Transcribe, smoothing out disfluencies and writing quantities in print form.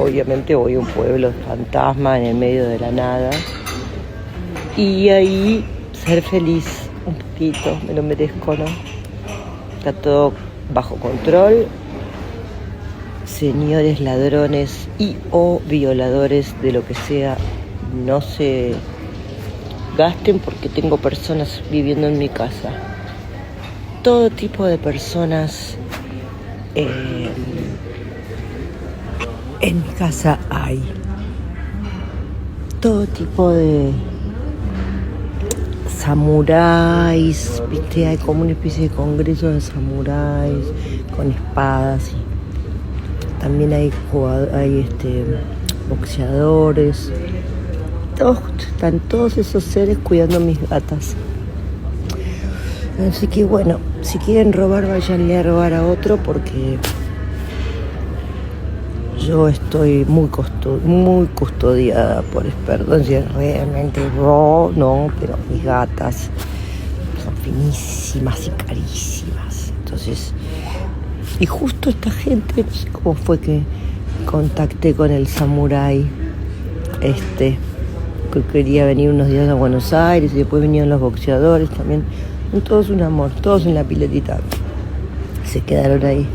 obviamente voy a un pueblo fantasma en el medio de la nada. Y ahí ser feliz un poquito, me lo merezco, ¿no? Está todo bajo control. Señores ladrones y o violadores de lo que sea, no se gasten porque tengo personas viviendo en mi casa. Todo tipo de personas en mi casa hay. Todo tipo de samuráis, viste, hay como una especie de congreso de samuráis con espadas y también hay boxeadores. Están todos esos seres cuidando a mis gatas. Así que bueno, si quieren robar, váyanle a robar a otro porque yo estoy muy custodiada por expertos. Realmente no, pero mis gatas son finísimas y carísimas. Entonces, y justo esta gente, no sé cómo fue que contacté con el samurái que quería venir unos días a Buenos Aires y después venían los boxeadores también. Son todos un amor, todos en la piletita. Se quedaron ahí.